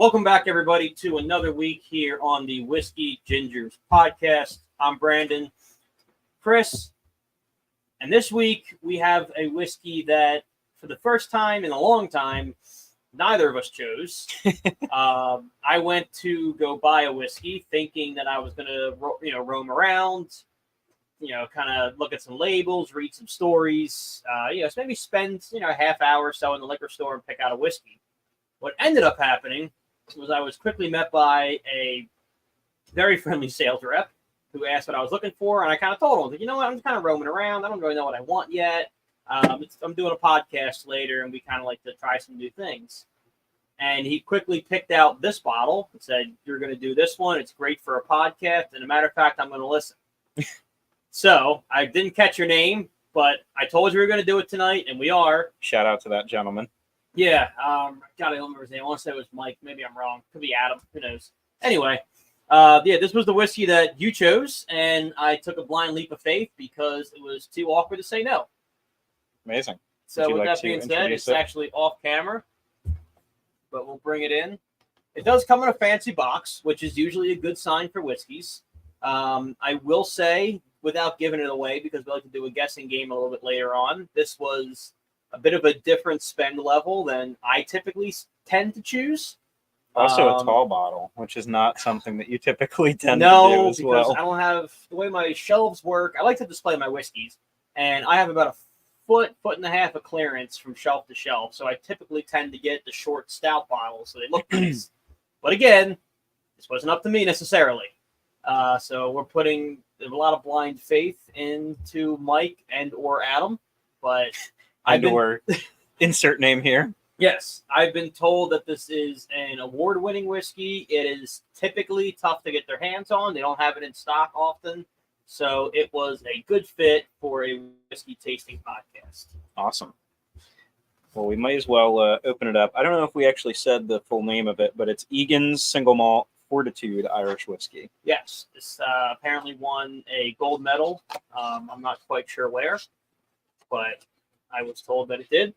Welcome back, everybody, to another week here on the Whiskey Gingers podcast. I'm Brandon, Chris, and this week we have a whiskey that, for the first time in a long time, neither of us chose. I went to go buy a whiskey, thinking that I was going to, roam around, kind of look at some labels, read some stories, maybe spend, a half hour or so in the liquor store and pick out a whiskey. What ended up happening was I was quickly met by a very friendly sales rep who asked what I was looking for, and I kind of told him, I'm just kind of roaming around. I don't really know what I want yet. I'm doing a podcast later, and we kind of like to try some new things. And he quickly picked out this bottle and said, "You're going to do this one. It's great for a podcast. And as a matter of fact, I'm going to listen." So I didn't catch your name, but I told you we were going to do it tonight, and we are. Shout out to that gentleman. Yeah, God, I don't remember his name. I want to say it was Mike. Maybe I'm wrong. Could be Adam. Who knows? Anyway, this was the whiskey that you chose, and I took a blind leap of faith because it was too awkward to say no. Amazing. So with that being said, it's actually off camera, but we'll bring it in. It does come in a fancy box, which is usually a good sign for whiskeys. I will say, without giving it away, because we like to do a guessing game a little bit later on, this was a bit of a different spend level than I typically tend to choose. Also a tall bottle, which is not something that you typically tend to do as well. No, because I don't have the way my shelves work. I like to display my whiskeys, and I have about a foot and a half of clearance from shelf to shelf. So I typically tend to get the short stout bottles, so they look nice. But again, this wasn't up to me necessarily. So we're putting a lot of blind faith into Mike and or Adam, but insert name here. Yes, I've been told that this is an award-winning whiskey. It is typically tough to get their hands on. They don't have it in stock often. So it was a good fit for a whiskey tasting podcast. Awesome. Well, we might as well open it up. I don't know if we actually said the full name of it, but it's Egan's Single Malt Fortitude Irish Whiskey. Yes, this apparently won a gold medal. I'm not quite sure where, but I was told that it did.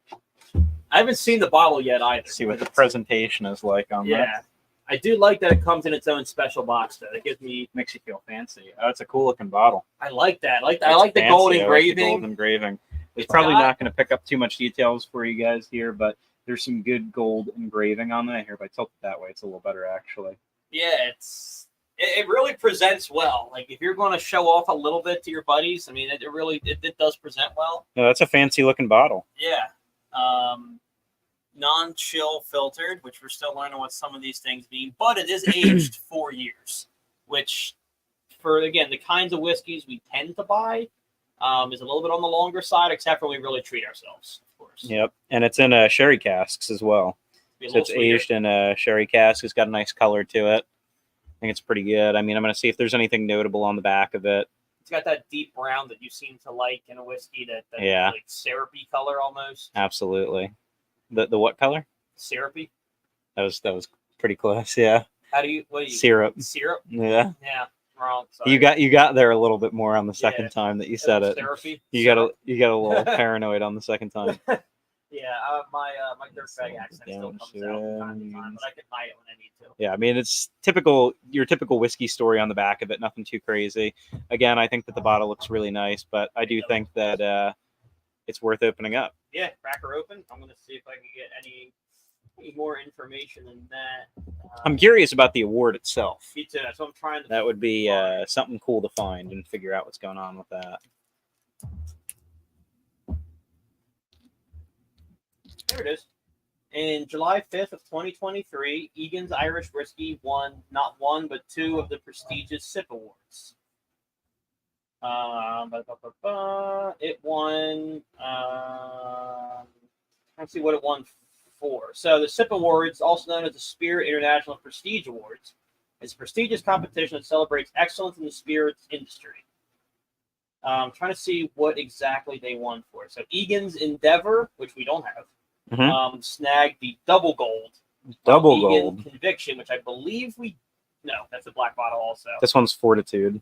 I haven't seen the bottle yet either. See what the presentation is like on that. Yeah. I do like that it comes in its own special box, though. It makes you feel fancy. Oh, it's a cool looking bottle. I like that. I like the gold engraving. It's probably not going to pick up too much details for you guys here, but there's some good gold engraving on there. Here, if I tilt it that way, it's a little better, actually. Yeah, it really presents well. Like, if you're going to show off a little bit to your buddies, I mean, it does present well. No, that's a fancy looking bottle. Yeah. Non-chill filtered, which we're still learning what some of these things mean, but it is aged 4 years, which for, again, the kinds of whiskeys we tend to buy is a little bit on the longer side, except for we really treat ourselves, of course. Yep, and it's in sherry casks as well. So it's aged in a sherry cask. It's got a nice color to it. I think it's pretty good. I mean, I'm going to see if there's anything notable on the back of it. It's got that deep brown that you seem to like in a whiskey, that like syrupy color almost. Absolutely. The what color? Syrupy. That was pretty close. Yeah. What do you syrup? Syrup. Yeah. Yeah. Wrong. Sorry. You got there a little bit more on the second time that you said it. Syrupy. You got a little paranoid on the second time. Yeah, my dirtbag accent still comes out from time to time, but I can hide it when I need to. Yeah, I mean, it's your typical whiskey story on the back of it. Nothing too crazy. Again, I think that the bottle looks really nice, but I do think that it's worth opening up. Yeah, crack her open. I'm going to see if I can get any more information than that. I'm curious about the award itself. Me too. That's what I'm trying to. That would be something cool to find and figure out what's going on with that. There it is. In July 5th of 2023, Egan's Irish Whiskey won not one, but two of the prestigious SIP Awards. It won, let's see what it won for. So the SIP Awards, also known as the Spirit International Prestige Awards, is a prestigious competition that celebrates excellence in the spirits industry. I'm trying to see what exactly they won for. So Egan's Endeavor, which we don't have, snagged the double gold. Gold. Conviction, which I believe no, that's a black bottle also. This one's Fortitude.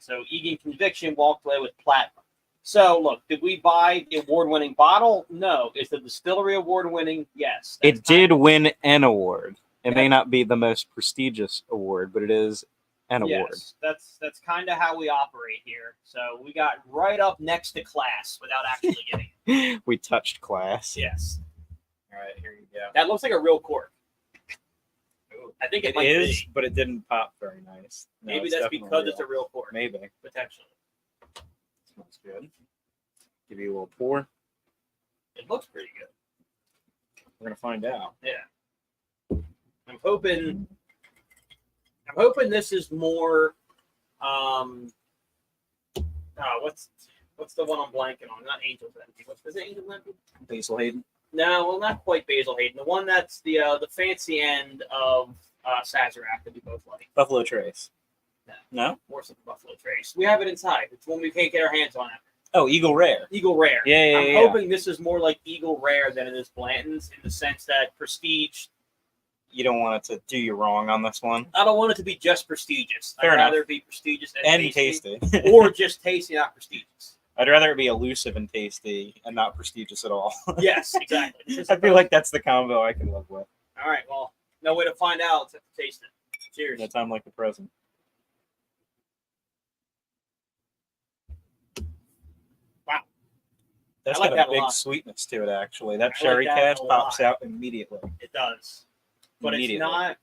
So Egan Conviction walked away with platinum. So look, did we buy the award-winning bottle? No. Is the distillery award-winning? Yes. It did win an award. It may not be the most prestigious award, but it is an award. That's kind of how we operate here. So we got right up next to class without actually getting it. We touched class. Yes. All right, here you go. That looks like a real cork. I think it might is, be. but it didn't pop very nice. No, Maybe that's because it's a real cork. Maybe. Potentially. Smells good. Give you a little pour. It looks pretty good. We're gonna find out. Yeah. I'm hoping this is more what's the one I'm blanking on? Not Angel's Envy. Is it Angel's Envy? Basil Hayden. No, well, not quite Basil Hayden. The one that's the fancy end of Sazerac that we both like. Buffalo Trace. No? Worse than Buffalo Trace. We have it inside. It's one we can't get our hands on it. Oh, Eagle Rare. Eagle Rare. Yeah. I'm hoping this is more like Eagle Rare than it is Blanton's in the sense that prestige. You don't want it to do you wrong on this one. I don't want it to be just prestigious. Fair I'd enough. rather it be prestigious and tasty. or just tasty, not prestigious. I'd rather it be elusive and tasty and not prestigious at all. Yes, exactly. I feel like that's the combo I can live with. All right, well, no way to find out except to taste it. Cheers. That time like the present. Wow. That's like got that a a big lot. sweetness to it, actually. That I sherry like that cast a pops lot. out immediately. It does. But it's not,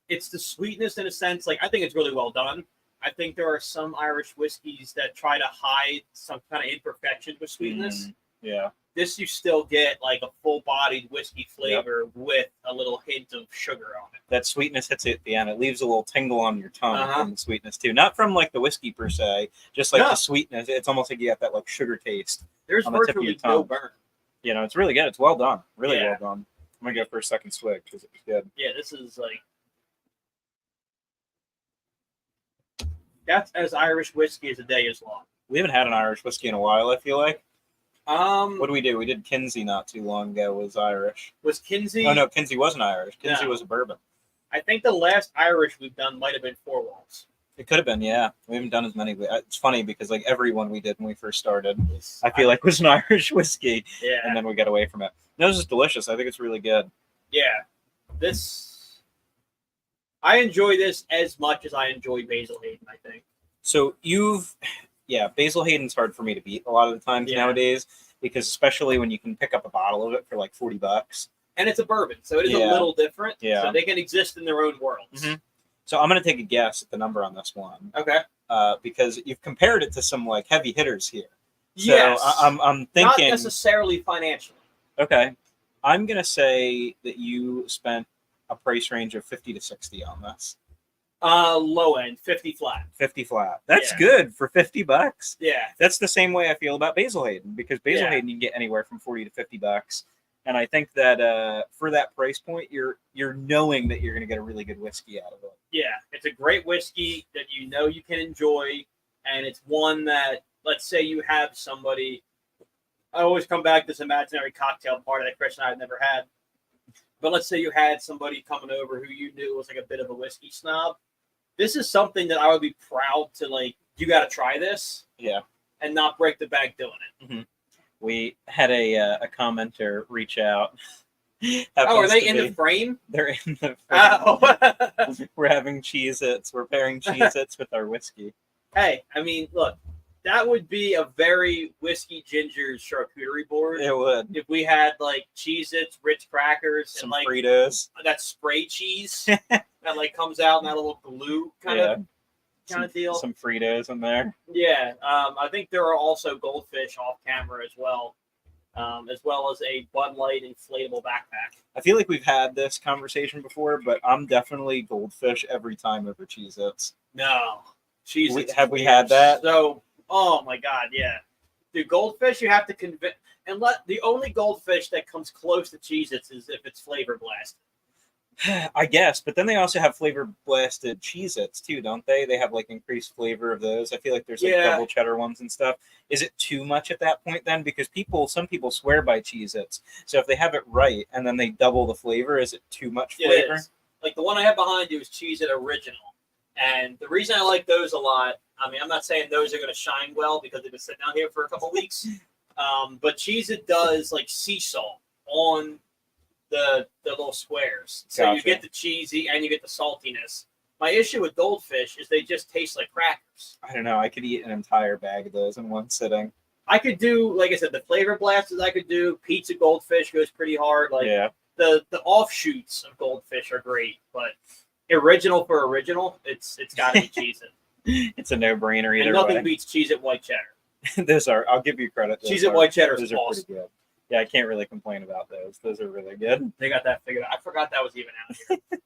it's the sweetness in a sense, like, I think it's really well done. I think there are some Irish whiskeys that try to hide some kind of imperfection with sweetness. Yeah. This you still get like a full-bodied whiskey flavor with a little hint of sugar on it. That sweetness hits it at the end. It leaves a little tingle on your tongue from the sweetness too. Not from like the whiskey per se, just like the sweetness. It's almost like you got that like sugar taste. There's on the tip of your virtually tongue. no burn. You know, it's really good. It's well done. Really well done. I'm gonna go for a second swig because it was good. Yeah, this is like that's as Irish whiskey as a day is long. We haven't had an Irish whiskey in a while, I feel like. What do? We did Kinsey not too long ago. Was Irish. Was Kinsey? Oh no, Kinsey wasn't Irish. Kinsey was a bourbon. I think the last Irish we've done might have been Four Walls. It could have been, yeah. We haven't done as many. It's funny because like every one we did when we first started, I feel like was an Irish whiskey. Yeah. And then we got away from it. No, this is delicious. I think it's really good. Yeah. I enjoy this as much as I enjoy Basil Hayden, I think. So Basil Hayden's hard for me to beat a lot of the times nowadays because especially when you can pick up a bottle of it for like $40. And it's a bourbon, so it is a little different. Yeah. So they can exist in their own worlds. Mm-hmm. So I'm going to take a guess at the number on this one. Okay. Because you've compared it to some like heavy hitters here. So yes. I'm thinking not necessarily financially. Okay. I'm going to say that you spent a price range of 50 to 60 on this. Low end, 50 flat. 50 flat. That's good for $50. Yeah. That's the same way I feel about Basil Hayden because Basil Hayden you can get anywhere from 40 to $50. And I think that for that price point, you're knowing that you're going to get a really good whiskey out of it. Yeah, it's a great whiskey that you know you can enjoy, and it's one that, let's say you have somebody. I always come back to this imaginary cocktail party that Chris and I had never had. But let's say you had somebody coming over who you knew was like a bit of a whiskey snob. This is something that I would be proud to like. You got to try this, and not break the bank doing it. Mm-hmm. We had a commenter reach out. Are they in the frame? They're in the frame. We're having Cheez-Its. We're pairing Cheez-Its with our whiskey. Hey, I mean, look, that would be a very whiskey ginger charcuterie board. It would. If we had like Cheez-Its, Ritz crackers, some and like Fritos. That spray cheese that like comes out in that little glue kind of deal. Some Fritos in there. Yeah, I think there are also goldfish off camera as well as a Bud Light inflatable backpack. I feel like we've had this conversation before, but I'm definitely goldfish every time over Cheez-Its. No, Cheez-Its. Have we had that? So, oh my God, yeah. Dude, goldfish, you have to convince, and the only goldfish that comes close to Cheez-Its is if it's flavor blasted. I guess, but then they also have flavor blasted Cheez-Its too, don't they? They have like increased flavor of those. I feel like there's like double cheddar ones and stuff. Is it too much at that point then? Because some people swear by Cheez-Its. So if they have it right and then they double the flavor, is it too much flavor? It is. Like the one I have behind you is Cheez-It Original. And the reason I like those a lot, I mean, I'm not saying those are going to shine well because they've been sitting out here for a couple weeks. But Cheez-It does like sea salt on the little squares. layers. So you Gotcha. get the cheesy and you get the saltiness. My issue with Goldfish is they just taste like crackers. I don't know. I could eat an entire bag of those in one sitting. I could do, like I said, the flavor blasters I could do. Pizza Goldfish goes pretty hard. Like Yeah. the offshoots of Goldfish are great, but original for original, it's got to be Cheez-It. It's a no-brainer either And nothing way. beats Cheez-It white cheddar. Those are. I'll give you credit. Cheez-It white cheddar is Those are awesome. pretty good. Yeah, I can't really complain about those. Those are really good. They got that figured out. I forgot that was even out here.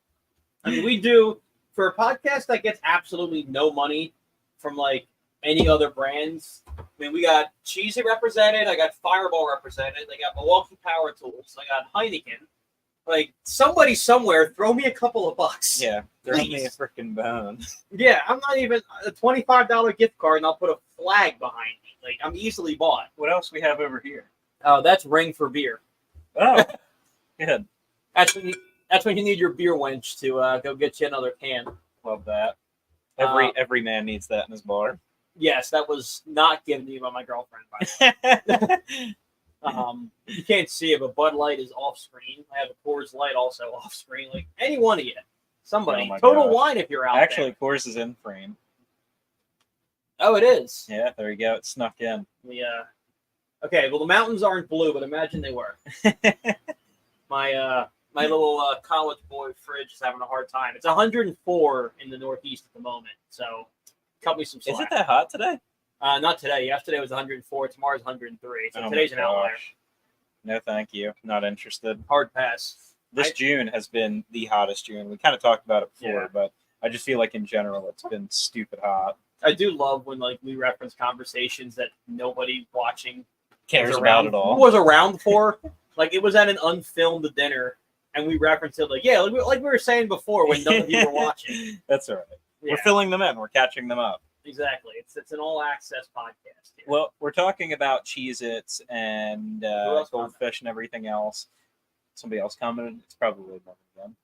I mean, we do, for a podcast that gets absolutely no money from like any other brands. I mean, we got Cheez-It represented. I got Fireball represented. I got Milwaukee Power Tools. I got Heineken. Like, somebody somewhere, throw me a couple of bucks. Yeah, throw me a Please. freaking bone. Yeah, I'm not even a $25 gift card, and I'll put a flag behind me. Like, I'm easily bought. What else we have over here? Oh, that's Ring for beer. Oh, good. That's when you need your beer wench to go get you another can. Love that. Every man needs that in his bar. Yes, that was not given to me by my girlfriend. By the way. You can't see it, but Bud Light is off screen. I have a Coors Light also off screen. Like any one of you, somebody. Oh my Total gosh. Wine if you're out Actually, there. Coors is in frame. Oh, it is. Yeah, there you go. It snuck in. Yeah. Okay. Well, the mountains aren't blue, but imagine they were. My little college boy fridge is having a hard time. It's 104 in the Northeast at the moment, so cut me some slack. Is it that hot today? Not today. Yesterday was 104. Tomorrow's 103. So Oh my today's an outlier. gosh. No, thank you. Not interested. Hard pass. This June has been the hottest June. We kind of talked about it before, Yeah. but I just feel like in general it's been stupid hot. I do love when like we reference conversations that nobody watching Cares was about around, it all. was around for. Like it was at an unfilmed dinner, and we referenced it like, yeah, like we were saying before when none of you were watching. That's all right. Yeah, We're filling them in. We're catching them up. exactly. It's an all access podcast. Here. Well, we're talking about Cheez-Its and else Goldfish and everything else. Somebody else commented. It's probably one of them.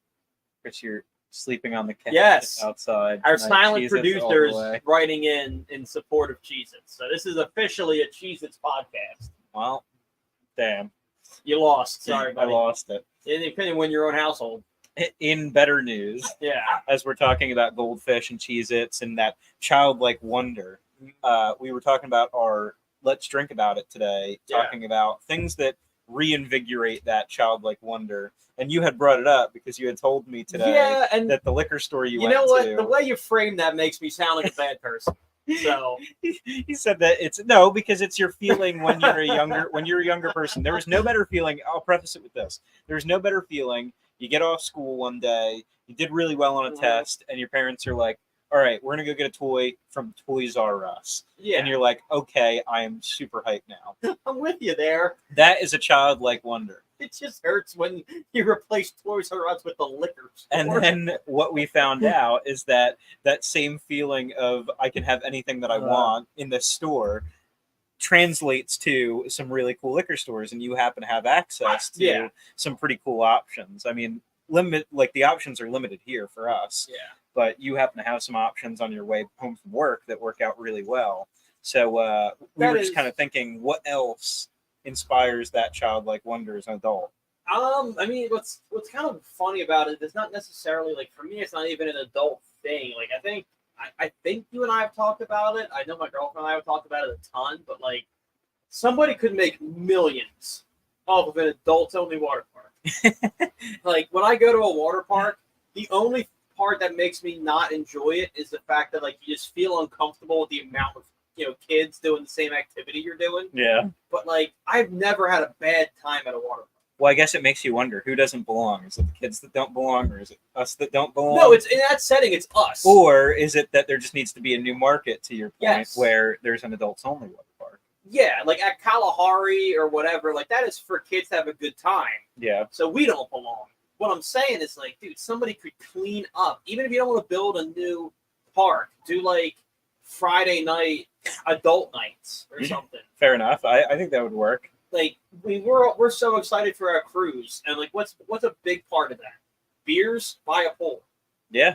Chris, you're sleeping on the couch Yes. outside. Our tonight. silent Cheez-Its all the producers way. writing in support of Cheez-Its. So this is officially a Cheez-Its podcast. Well, damn. You lost. Sorry, I buddy. lost it. It couldn't win your own household. In better news, Yeah. as we're talking about Goldfish and Cheez-Its and that childlike wonder, we were talking about our Let's Drink About It today, Yeah. talking about things that reinvigorate that childlike wonder. And you had brought it up because you had told me today Yeah, and that the liquor store you you went know what? to... The way you frame that makes me sound like a bad person. So He said that because it's your feeling when you're a younger person. There was no better feeling. I'll preface it with this. There's no better feeling. You get off school one day, you did really well on a Mhm. test, and your parents are like, all right, we're going to go get a toy from Toys R Us. yeah, And you're like, okay, I am super hyped now. I'm with you there. That is a childlike wonder. It just hurts when you replace Toys R Us with the liquor store. And then what we found out is that same feeling of I can have anything that I want in the store translates to some really cool liquor stores, and you happen to have access to Yeah. some pretty cool options. I mean, the options are limited here for us, yeah, but you happen to have some options on your way home from work that work out really well. So we That were just is- kind of thinking, what else inspires that childlike wonder as an adult? I mean, what's kind of funny about it is not necessarily like for me. It's not even an adult thing. Like I think you and I have talked about it. I know my girlfriend and I have talked about it a ton. But like, somebody could make millions off of an adults-only water park. Like when I go to a water park, the only part that makes me not enjoy it is the fact that like you just feel uncomfortable with the amount of kids doing the same activity you're doing. Yeah. But like I've never had a bad time at a water park. Well, I guess it makes you wonder who doesn't belong. Is it the kids that don't belong, or is it us that don't belong? No, it's in that setting. It's us. Or is it that there just needs to be a new market, to your point, Yes. where there's an adults-only water park? Yeah, like at Kalahari or whatever. Like that is for kids to have a good time. Yeah. So we don't belong. What I'm saying is like, dude, somebody could clean up. Even if you don't want to build a new park, do like Friday night adult nights or something. Fair enough. I think that would work. Like we're so excited for our cruise, and like what's a big part of that? Beers, buy a pool. Yeah.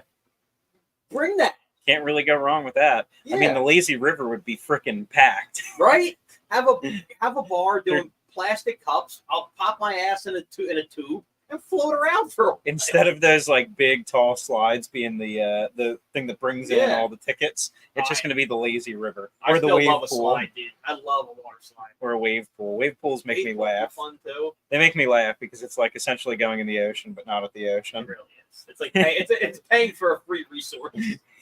Bring that. Can't really go wrong with that. Yeah. I mean, the lazy river would be freaking packed. Right? Have a bar doing plastic cups. I'll pop my ass in a tube. and float around for a while. Instead of those like big tall slides being the thing that brings in all the tickets, it's just going to be the lazy river or I the still wave love a pool. slide, dude. I love a water slide. Or a wave pool. Wave pools make me laugh. Fun too. They make me laugh because it's like essentially going in the ocean, but not at the ocean. It really is. It's like it's paying for a free resource.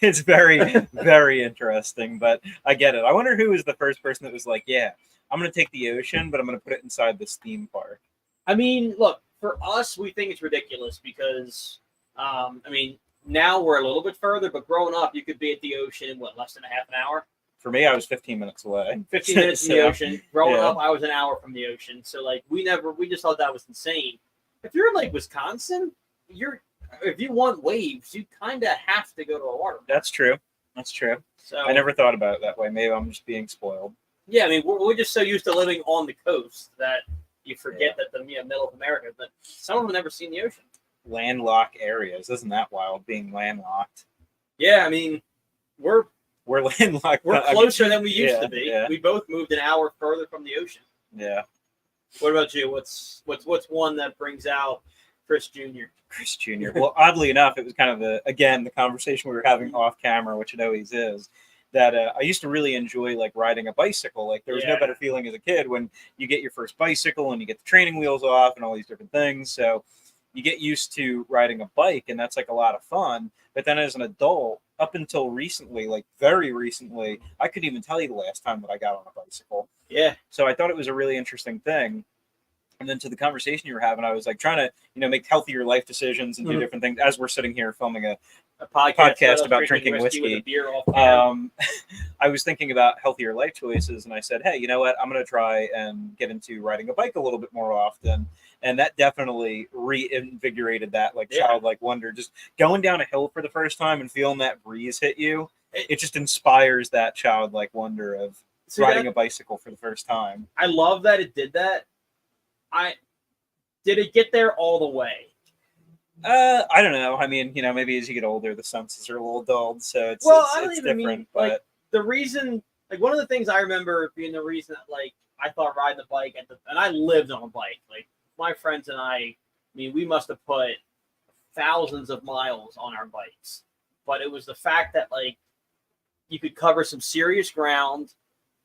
It's very, very interesting, but I get it. I wonder who was the first person that was like, yeah, I'm going to take the ocean, but I'm going to put it inside this theme park. I mean, look, for us, we think it's ridiculous because, I mean, now we're a little bit further, but growing up, you could be at the ocean in, less than a half an hour? For me, I was 15 minutes away. 15 minutes from the ocean. Growing up, I was an hour from the ocean. So, like, we just thought that was insane. If you're in, like, Wisconsin, if you want waves, you kind of have to go to a water park. That's true. That's true. So I never thought about it that way. Maybe I'm just being spoiled. Yeah, I mean, we're just so used to living on the coast that you forget that the middle of America, but some of them have never seen the ocean. Landlocked areas. Isn't that wild, being landlocked? Yeah, I mean, we're landlocked. We're closer than we used to be. Yeah. We both moved an hour further from the ocean. Yeah. What about you? What's one that brings out Chris Jr.? Chris Jr. Well, oddly enough, it was kind of the conversation we were having off camera, which it always is. That I used to really enjoy like riding a bicycle. Like there was no better feeling as a kid when you get your first bicycle and you get the training wheels off and all these different things. So you get used to riding a bike and that's like a lot of fun. But then as an adult, up until recently, like very recently, I couldn't even tell you the last time that I got on a bicycle. Yeah. So I thought it was a really interesting thing. And then to the conversation you were having, I was like trying to, make healthier life decisions and do different things as we're sitting here filming a podcast about drinking whiskey. I was thinking about healthier life choices and I said, hey, you know what? I'm going to try and get into riding a bike a little bit more often. And that definitely reinvigorated that childlike wonder. Just going down a hill for the first time and feeling that breeze hit you, it just inspires that childlike wonder of riding a bicycle for the first time. I love that it did that. Did it get there all the way? I don't know. I mean, maybe as you get older, the senses are a little dulled, so it's different. But the reason, one of the things I remember being the reason that, I thought riding the bike and I lived on a bike. My friends and I mean, we must have put thousands of miles on our bikes, but it was the fact that you could cover some serious ground.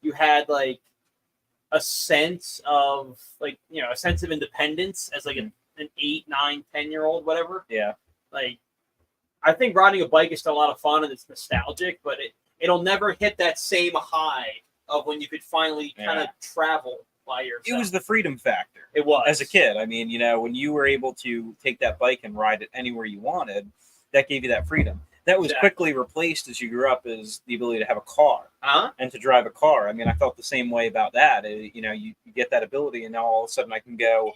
You had a sense of a sense of independence as an 8, 9, 10-year-old, whatever. Yeah. I think riding a bike is still a lot of fun and it's nostalgic, but it'll never hit that same high of when you could finally kind of travel by yourself. It was the freedom factor. It was. As a kid. I mean, when you were able to take that bike and ride it anywhere you wanted, that gave you that freedom. That was quickly replaced as you grew up as the ability to have a car and to drive a car. I mean, I felt the same way about that. You get that ability, and now all of a sudden I can go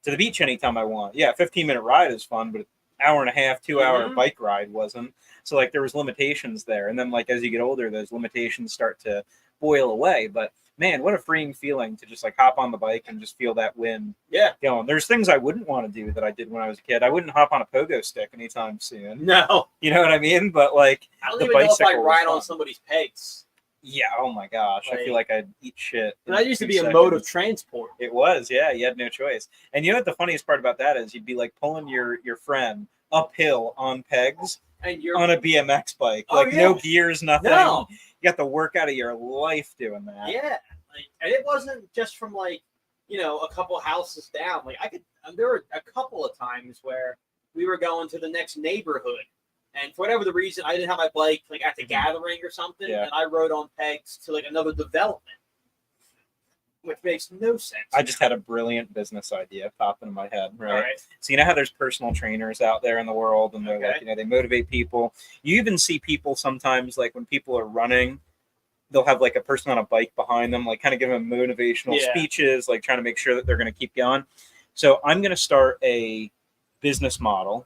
to the beach anytime I want. Yeah, a 15-minute ride is fun, but an hour and a half, 2-hour bike ride wasn't. So, there was limitations there. And then, as you get older, those limitations start to boil away. But, man, what a freeing feeling to just, hop on the bike and just feel that wind going. There's things I wouldn't want to do that I did when I was a kid. I wouldn't hop on a pogo stick anytime soon. No. You know what I mean? But, I don't even know if I ride on somebody's pegs. Yeah, oh my gosh. I feel like I'd eat shit. And that used to be a mode of transport. It was, yeah. You had no choice. And you know what the funniest part about that is? You'd be pulling your friend uphill on pegs and you're on a BMX bike. No gears, nothing. No. You got the work out of your life doing that. Yeah. And it wasn't just from a couple houses down. There were a couple of times where we were going to the next neighborhood. And for whatever the reason, I didn't have my bike at the gathering or something, and I rode on pegs to another development, which makes no sense. I just had a brilliant business idea pop into my head, right? So you know how there's personal trainers out there in the world, and they're they motivate people. You even see people sometimes when people are running, they'll have a person on a bike behind them, kind of give them motivational speeches, trying to make sure that they're going to keep going. So I'm going to start a business model,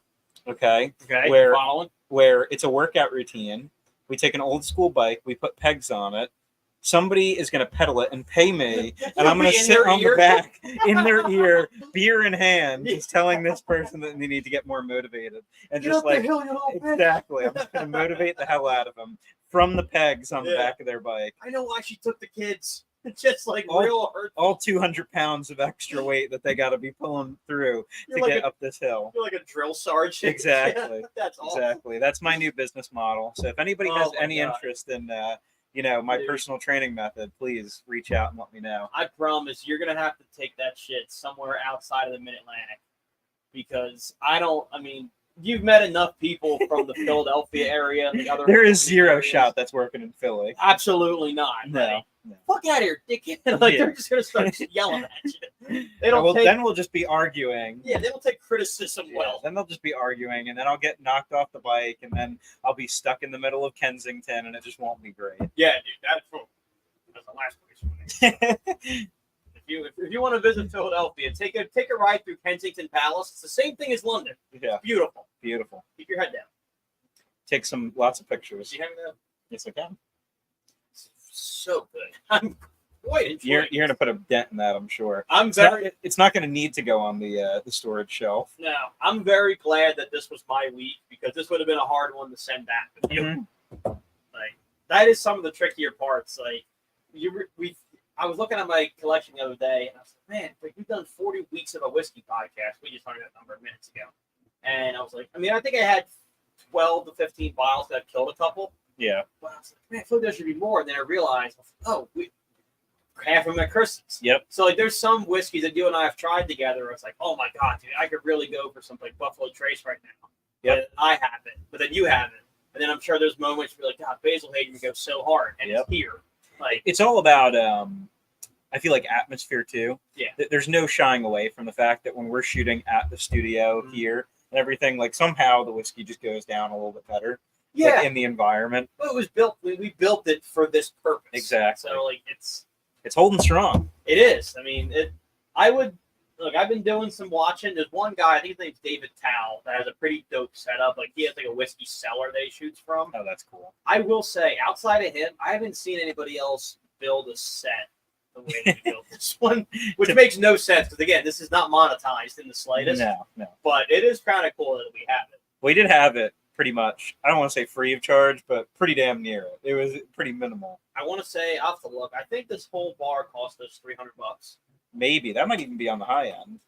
where it's a workout routine. We take an old school bike, we put pegs on it. Somebody is going to pedal it and pay me, and I'm going to sit on the back in their ear, beer in hand, just telling this person that they need to get more motivated. And just exactly, I'm just going to motivate the hell out of them from the pegs on the back of their bike. I know why she took the kids. Just like real hurt. All 200 pounds of extra weight that they got to be pulling through to get up this hill. You're like a drill sergeant. Exactly. That's awesome. Exactly. That's my new business model. So if anybody has any interest in, my personal training method, please reach out and let me know. I promise you're gonna have to take that shit somewhere outside of the Mid-Atlantic, because you've met enough people from the Philadelphia area and the other. There is zero shot that's working in Philly. Absolutely not. No. Fuck out of here, dickhead! They're just gonna start yelling at you. Then we'll just be arguing. Yeah, they will take criticism well. Then they'll just be arguing, and then I'll get knocked off the bike, and then I'll be stuck in the middle of Kensington, and it just won't be great. Yeah, dude, that's the last place. If you want to visit Philadelphia, take a ride through Kensington Palace. It's the same thing as London. Yeah, it's beautiful. Beautiful. Keep your head down. Take lots of pictures. Do you have that? Yes, I can. So good. I'm quite enjoying. You're gonna put a dent in that, I'm sure. It's not gonna need to go on the storage shelf. No, I'm very glad that this was my week, because this would have been a hard one to send back with you. Mm-hmm. Like, that is some of the trickier parts. Like, I was looking at my collection the other day, and I was like, man, we've done 40 weeks of a whiskey podcast. We just learned that number minutes ago, and I was like, I think I had 12 to 15 bottles that I've killed a couple. Yeah. But I was like, man, I feel like there should be more. And then I realized, half of them at Christmas. Yep. So like, there's some whiskeys that you and I have tried together. It's like, oh my god, dude, I could really go for some like Buffalo Trace right now. Yep. But I haven't, but then you haven't. And then I'm sure there's moments where like, God, Basil Hayden goes so hard, and it's here. Like, it's all about. I feel like atmosphere too. Yeah. There's no shying away from the fact that when we're shooting at the studio here and everything, like somehow the whiskey just goes down a little bit better. Yeah. In the environment. Well, it was built. We built it for this purpose. Exactly. So like, it's holding strong. It is. I've been doing some watching. There's one guy, I think his name's David Tao, that has a pretty dope setup. Like, he has like a whiskey cellar that he shoots from. Oh, that's cool. I will say, outside of him, I haven't seen anybody else build a set the way that we built this one, which makes no sense, because again, this is not monetized in the slightest. No. But it is kind of cool that we have it. We did have it pretty much. I don't want to say free of charge, but pretty damn near it. It was pretty minimal. I want to say, I'll have to look. I think this whole bar cost us $300. Maybe that might even be on the high end.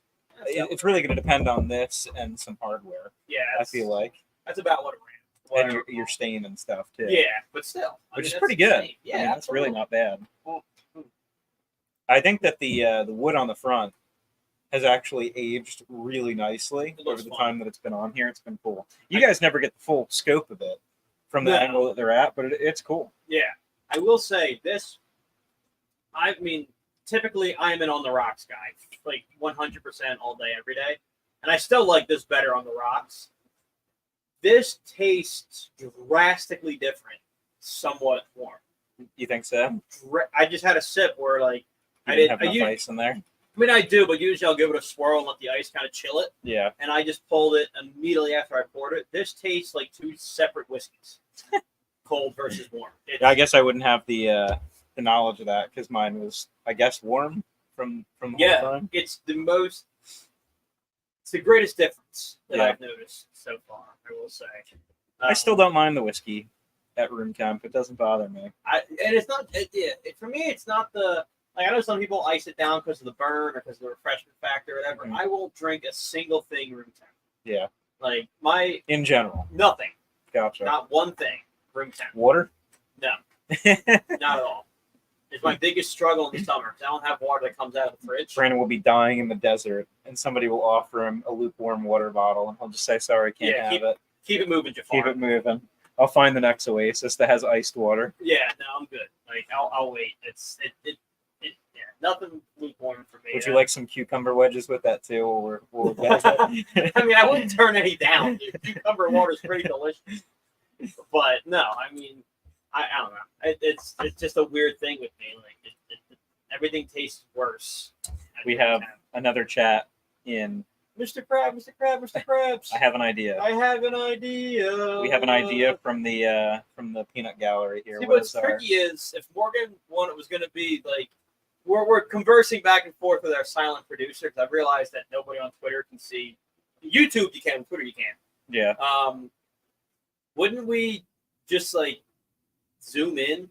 It's really going to depend on this and some hardware. Yeah, I feel like that's about what it ran. And your stain and stuff too. Yeah, but still, which is pretty good. Insane. Yeah, that's really not bad. I think that the wood on the front has actually aged really nicely over the time that it's been on here. It's been cool. You guys never get the full scope of it from the angle that they're at, but it's cool. Yeah, I will say this. Typically I'm an on the rocks guy, like 100% all day, every day. And I still like this better on the rocks. This tastes drastically different, somewhat warm. You think so? I just had a sip where like, I didn't have enough ice in there. I do, but usually I'll give it a swirl and let the ice kind of chill it. Yeah. And I just pulled it immediately after I poured it. This tastes like two separate whiskeys, cold versus warm. I guess I wouldn't have the knowledge of that, because mine was, I guess, warm from the whole time. It's the greatest difference that I've noticed so far, I will say. I still don't mind the whiskey at room temp. It doesn't bother me. And it's not. For me, it's not the. Like, I know some people ice it down because of the burn or because of the refreshment factor or whatever. Mm-hmm. I won't drink a single thing room temp. Yeah. Like, in general. Nothing. Gotcha. Not one thing room temp. Water? No. Not at all. It's my biggest struggle in the summer, because I don't have water that comes out of the fridge. Brandon will be dying in the desert, and somebody will offer him a lukewarm water bottle, and he'll just say, sorry, can't have it. Keep it moving, Jafar. Keep it moving. I'll find the next oasis that has iced water. Yeah, no, I'm good. Like, I'll wait. Nothing lukewarm for me. Would you like some cucumber wedges with that too, or we'll get it? I wouldn't turn any down, dude. Cucumber water is pretty delicious. But no, I don't know. It's just a weird thing with me. Like, everything tastes worse. We have another chat in. Mr. Crab, Mr. Crab, Mr. Krabs. I have an idea. I have an idea. We have an idea from the peanut gallery here. See, what's tricky is, if Morgan was going to be like, we're conversing back and forth with our silent producer, because I've realized that nobody on Twitter can see. YouTube you can, Twitter you can't. Yeah. Wouldn't we just like zoom in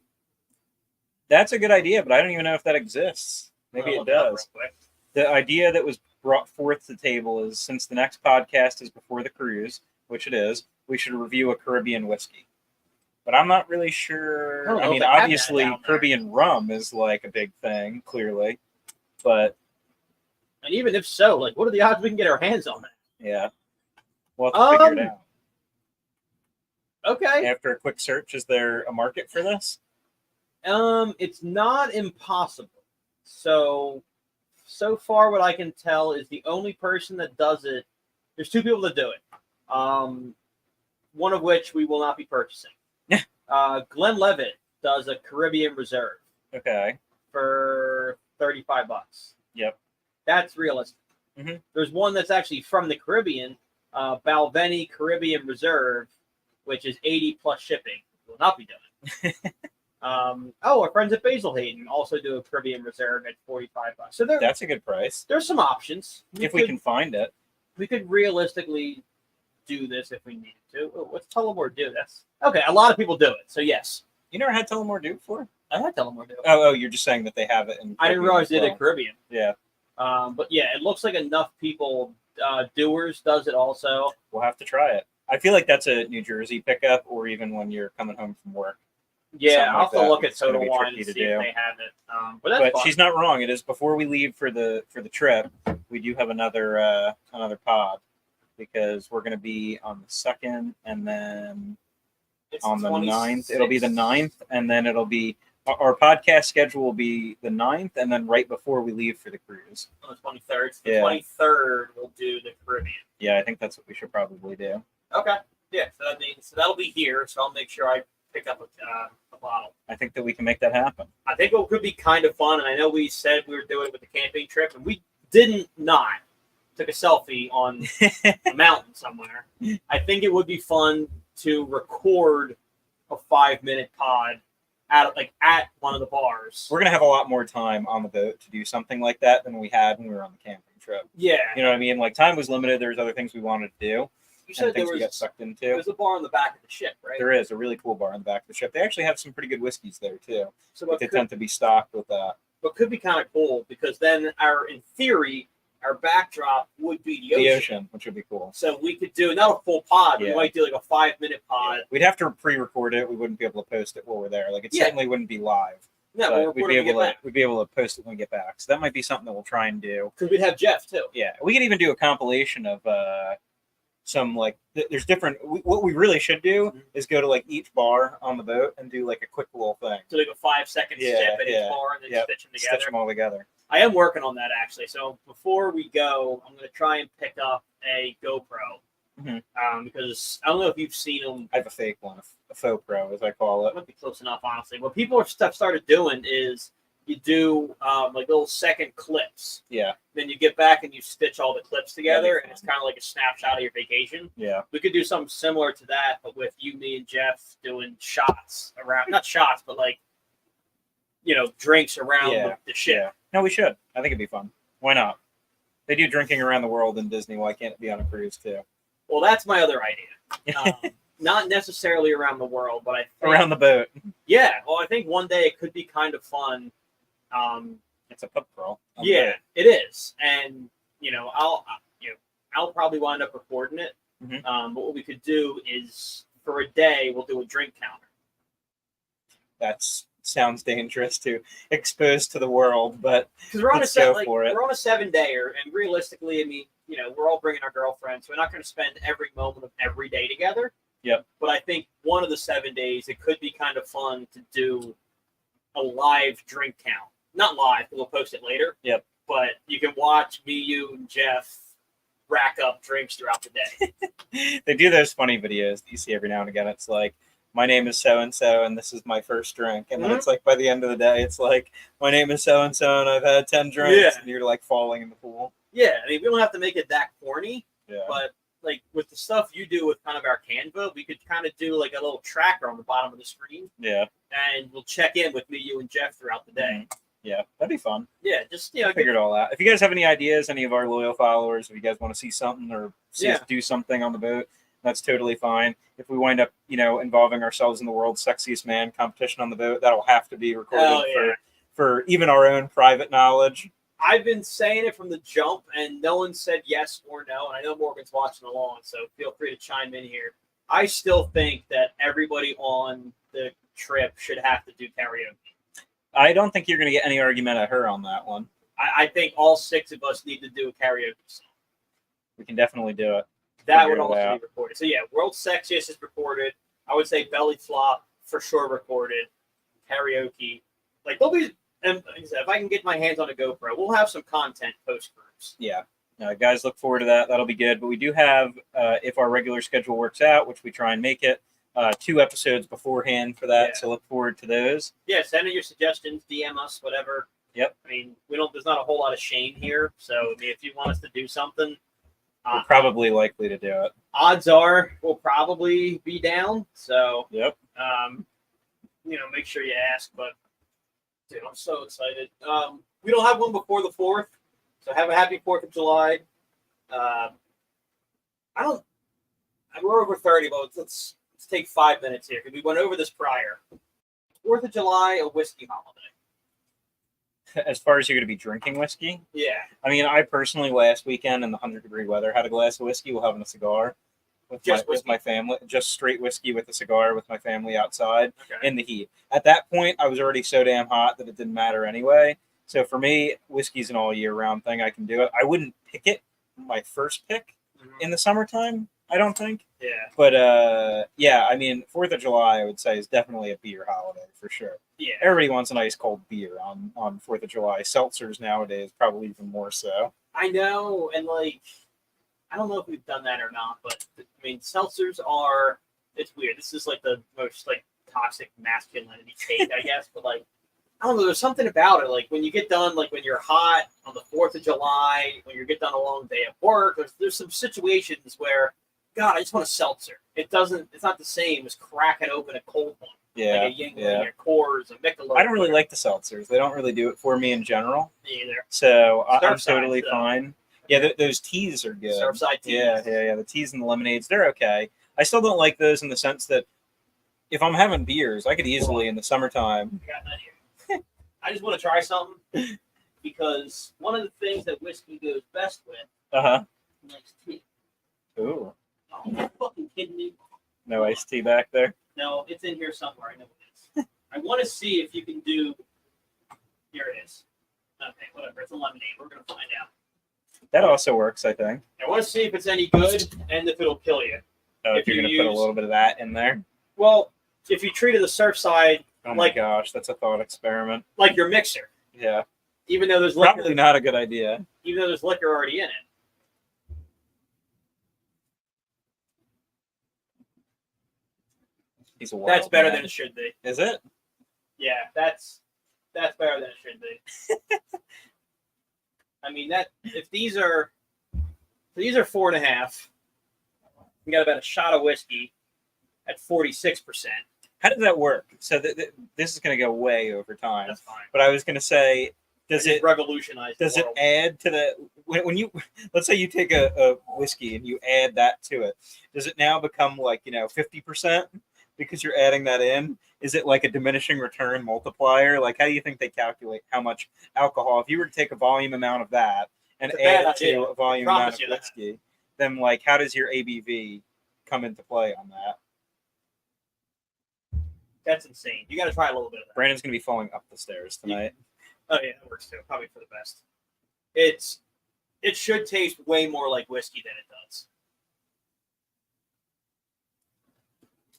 That's a good idea, but I don't even know if that exists. Maybe I'll it look up real does. quick. The idea that was brought forth to the table is, since the next podcast is before the cruise, which it is, we should review a Caribbean whiskey. But I'm not really I sure. don't know I if mean, they have that obviously, down there. Caribbean rum is like a big thing, clearly. But And even if so, like, what are the odds we can get our hands on that? yeah, we'll have to figure it out. Okay. After a quick search, is there a market for this? It's not impossible. So far, what I can tell is the only person that does it. There's two people that do it. One of which we will not be purchasing. Glenn Levitt does a Caribbean Reserve. Okay. For $35. Yep. That's realistic. Mm-hmm. There's one that's actually from the Caribbean, Balvenie Caribbean Reserve, which is 80 plus shipping. Will not be done. Our friends at Basil Hayden also do a Caribbean Reserve at $45. So that's a good price. There's some options. If we can find it. We could realistically do this if we needed to. Oh, what's Tullamore do? That's okay. A lot of people do it. So yes. You never had Tullamore do before? I had Tullamore do it. Oh, you're just saying that they have it in I didn't realize they did Caribbean. Yeah. But yeah, it looks like enough people. Doers does it also. We'll have to try it. I feel like that's a New Jersey pickup, or even when you're coming home from work. Yeah, I'll have to look at It's gonna Total be Wine tricky and to see do. if they have it. But that's fun. She's not wrong. It is before we leave for the trip. We do have another pod, because we're going to be on the 2nd, and then It's on the 26th. 9th. It'll be the 9th, and then it'll be our podcast schedule will be the 9th, and then right before we leave for the cruise. On the 23rd. The Yeah. 23rd, we'll do the Caribbean. Yeah, I think that's what we should probably do. Okay. Yeah, so that means that'll be here. So I'll make sure I pick up a bottle. I think that we can make that happen. I think what could be kind of fun, and I know we said we were doing it with the camping trip, and we didn't not. Took a selfie on a mountain somewhere. I think it would be fun to record a 5-minute pod at one of the bars. We're gonna have a lot more time on the boat to do something like that than we had when we were on the camping trip. Yeah, You know what I mean? Like, time was limited. There was other things we wanted to do, you and said things we got sucked there into. was a bar on the back of the ship, right? There is a really cool bar in the back of the ship. They actually have some pretty good whiskeys there too. So But what they could, tend to be stocked with that. what could be kind of cool, because then in theory, our backdrop would be the ocean. Which would be cool. So we could do not a full pod. Yeah. We might do like a 5-minute pod. We'd have to pre-record it. We wouldn't be able to post it while we're there. Like, it certainly wouldn't be live. No, But we'd be able to post it when we get back. So that might be something that we'll try and do. because we'd have Jeff too. Yeah, we could even do a compilation of some, like, there's different. What we really should do is go to like each bar on the boat and do like a quick little thing. So like a 5-second Yeah, step at yeah. each bar and then stitch them together. Stitch them all together. I am working on that actually. So before we go, I'm going to try and pick up a GoPro because I don't know if you've seen them. I have a fake one, a faux pro, as I call It it. might be close enough, honestly. What people have started doing is you do like little second clips. Yeah, Then you get back and you stitch all the clips together, That'd be and it's fun. kind of like a snapshot of your vacation. yeah. We could do something similar to that, but with you, me, and Jeff doing shots around, not shots, but like, drinks around the ship. Yeah. No, we should. I think it'd be fun. Why not? They do drinking around the world in Disney. Why can't it be on a cruise too? Well, that's my other idea. Not necessarily around the world, but I think, Around the boat. yeah. Well, I think one day it could be kind of fun. It's a pub crawl. Yeah, it is, and I'll probably wind up recording it. Mhm. But what we could do is for a day we'll do a drink counter. That sounds dangerous to expose to the world, but Because we're on let's a go for it. we're on a 7-dayer, and realistically, I mean, we're all bringing our girlfriends, so we're not going to spend every moment of every day together. Yep. But I think one of the 7 days, it could be kind of fun to do a live drink count. Not live, but we'll post it later. Yep. But you can watch me, you, and Jeff rack up drinks throughout the day. They do those funny videos that you see every now and again. It's like, my name is so-and-so, and this is my first drink. And then it's like, by the end of the day, it's like, my name is so-and-so, and I've had 10 drinks. Yeah. And you're like falling in the pool. Yeah, I mean, we don't have to make it that corny, Yeah. but like with the stuff you do with kind of our Canva, we could kind of do like a little tracker on the bottom of the screen, Yeah. and we'll check in with me, you, and Jeff throughout the day. Yeah. That'd be fun. Yeah, just Figure it all out. If you guys have any ideas, any of our loyal followers, if you guys want to see something or see us do something on the boat, That's totally fine. If we wind up, involving ourselves in the world's sexiest man competition on the boat, that'll have to be recorded for even our own private knowledge. I've been saying it from the jump, and no one said yes or no. And I know Morgan's watching along, so feel free to chime in here. I still think that everybody on the trip should have to do karaoke. I don't think you're going to get any argument at her on that one. I think all 6 of us need to do a karaoke song. We can definitely do it. That would also be recorded. So yeah, World's Sexiest is recorded. I would say Belly Flop for sure recorded. Karaoke. Like they'll be, and like I said, if I can get my hands on a GoPro, we'll have some content post groups. Yeah. Guys, look forward to that. That'll be good. But we do have, if our regular schedule works out, which we try and make it, 2 episodes beforehand for that. Yeah. So look forward to those. Yeah, send in your suggestions, DM us, whatever. Yep. I mean, there's not a whole lot of shame here. So I mean, if you want us to do something, we're probably likely to do it. Odds are we'll probably be down. So yep. Make sure you ask. But dude, I'm so excited. We don't have one before the 4th, so have a happy 4th of July. We're over 30, but let's take 5 minutes here because we went over this prior. 4th of July, a whiskey holiday. As far as you're going to be drinking whiskey? Yeah. I mean, I personally last weekend in the 100-degree weather had a glass of whiskey while having a cigar with my family. Just straight whiskey with a cigar with my family outside in the heat. At that point, I was already so damn hot that it didn't matter anyway. So for me, whiskey's an all-year-round thing. I can do it. I wouldn't pick it my first pick in the summertime, I don't think. Yeah. But, I mean, 4th of July, I would say, is definitely a beer holiday for sure. Yeah. Everybody wants a nice cold beer on 4th of July. Seltzers nowadays, probably even more so. I know, and I don't know if we've done that or not, but I mean, seltzers it's weird. This is the most toxic masculinity take, I guess, but I don't know, there's something about it. When you get done, when you're hot on the 4th of July, when you get done a long day at work, there's some situations where, God, I just want a seltzer. It's not the same as cracking open a cold one. Yeah. Like a Yingling, a Coors, a Michelob. I don't really like the seltzers. They don't really do it for me in general. Me either. So I'm totally fine. Yeah, those teas are good. Surfside teas. Yeah. The teas and the lemonades, they're okay. I still don't like those in the sense that if I'm having beers, I could easily in the summertime. Got that here. I just want to try something because one of the things that whiskey goes best with is tea. Ooh. Oh, you're fucking kidding me? No iced tea back there? No, it's in here somewhere. I know it is. I want to see if you can do. Here it is. Okay, whatever. It's a lemonade. We're going to find out. That also works, I think. I want to see if it's any good and if it'll kill you. Oh, if you're going to put a little bit of that in there? Well, if you treated the Surfside my gosh, that's a thought experiment. Like your mixer. Yeah. Even though there's probably not a good idea. Even though there's liquor already in it. That's better than it should be. Is it? Yeah, that's better than it should be. I mean if these are 4.5, we got about a shot of whiskey at 46%. How does that work? So this is going to go way over time. That's fine. But I was going to say, does it revolutionize? Does it add to the when you let's say you take a whiskey and you add that to it? Does it now become 50%? Because you're adding that in? Is it like a diminishing return multiplier? How do you think they calculate how much alcohol? If you were to take a volume amount of that and add it to a volume amount of whiskey, then how does your ABV come into play on that? That's insane. You got to try a little bit of that. Brandon's going to be falling up the stairs tonight. Oh yeah, that works too. Probably for the best. It should taste way more like whiskey than it does.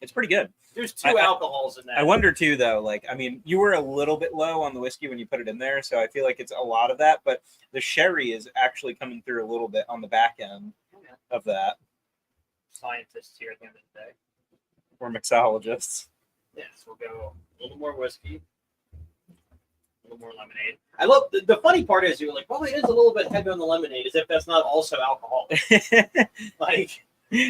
It's pretty good. There's two alcohols in that. I wonder too, though. You were a little bit low on the whiskey when you put it in there, so I feel like it's a lot of that. But the sherry is actually coming through a little bit on the back end of that. Scientists here at the end of the day. We're mixologists. Yes, we'll go a little more whiskey, a little more lemonade. I love the funny part is you're like, well, it is a little bit heavy on the lemonade, as if that's not also alcoholic.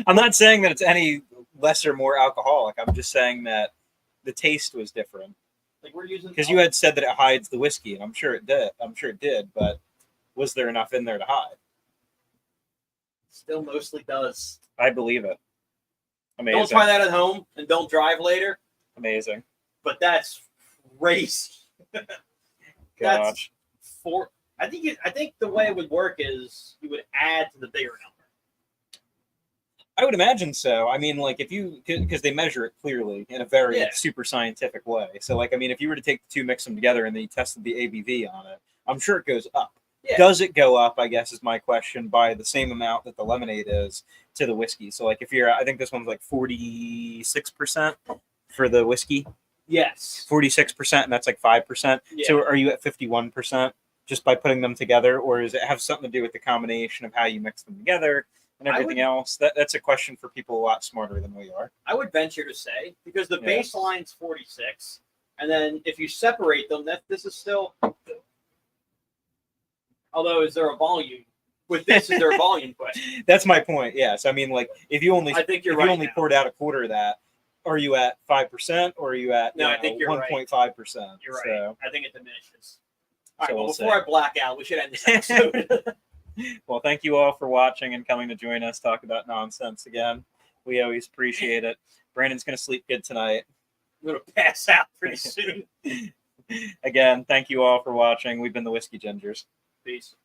I'm not saying that it's any less or more alcoholic. I'm just saying that the taste was different. We're using because you had said that it hides the whiskey, and I'm sure it did. But was there enough in there to hide? Still mostly does. I believe it. Amazing. Don't try that at home and don't drive later. Amazing. But that's crazy. Gosh. I think the way it would work is you would add to the bigger number. I would imagine so. I mean, like if you, because they measure it clearly in a very super scientific way. So, like, I mean, if you were to take the two, mix them together, and then you tested the ABV on it, I'm sure it goes up. Yeah. Does it go up, I guess, is my question, by the same amount that the lemonade is to the whiskey? So, like, if you're, I think this one's like 46% for the whiskey. Yes. 46%, and that's like 5%. Yeah. So, are you at 51% just by putting them together, or does it have something to do with the combination of how you mix them together and everything else? That's a question for people a lot smarter than we are. I would venture to say, because the baseline's 46, and then if you separate them, this is still... Although, is there a volume? With this, is there a volume question? That's my point, yes. I mean, like, if you only, poured out a quarter of that, are you at 5% or are you at I think you're 1.5%? Right. You're right. So, I think it diminishes. All right, before I black out, we should end this episode. Well, thank you all for watching and coming to join us talk about nonsense again. We always appreciate it. Brandon's going to sleep good tonight. I'm going to pass out pretty soon. Again, thank you all for watching. We've been the Whiskey Gingers. Peace.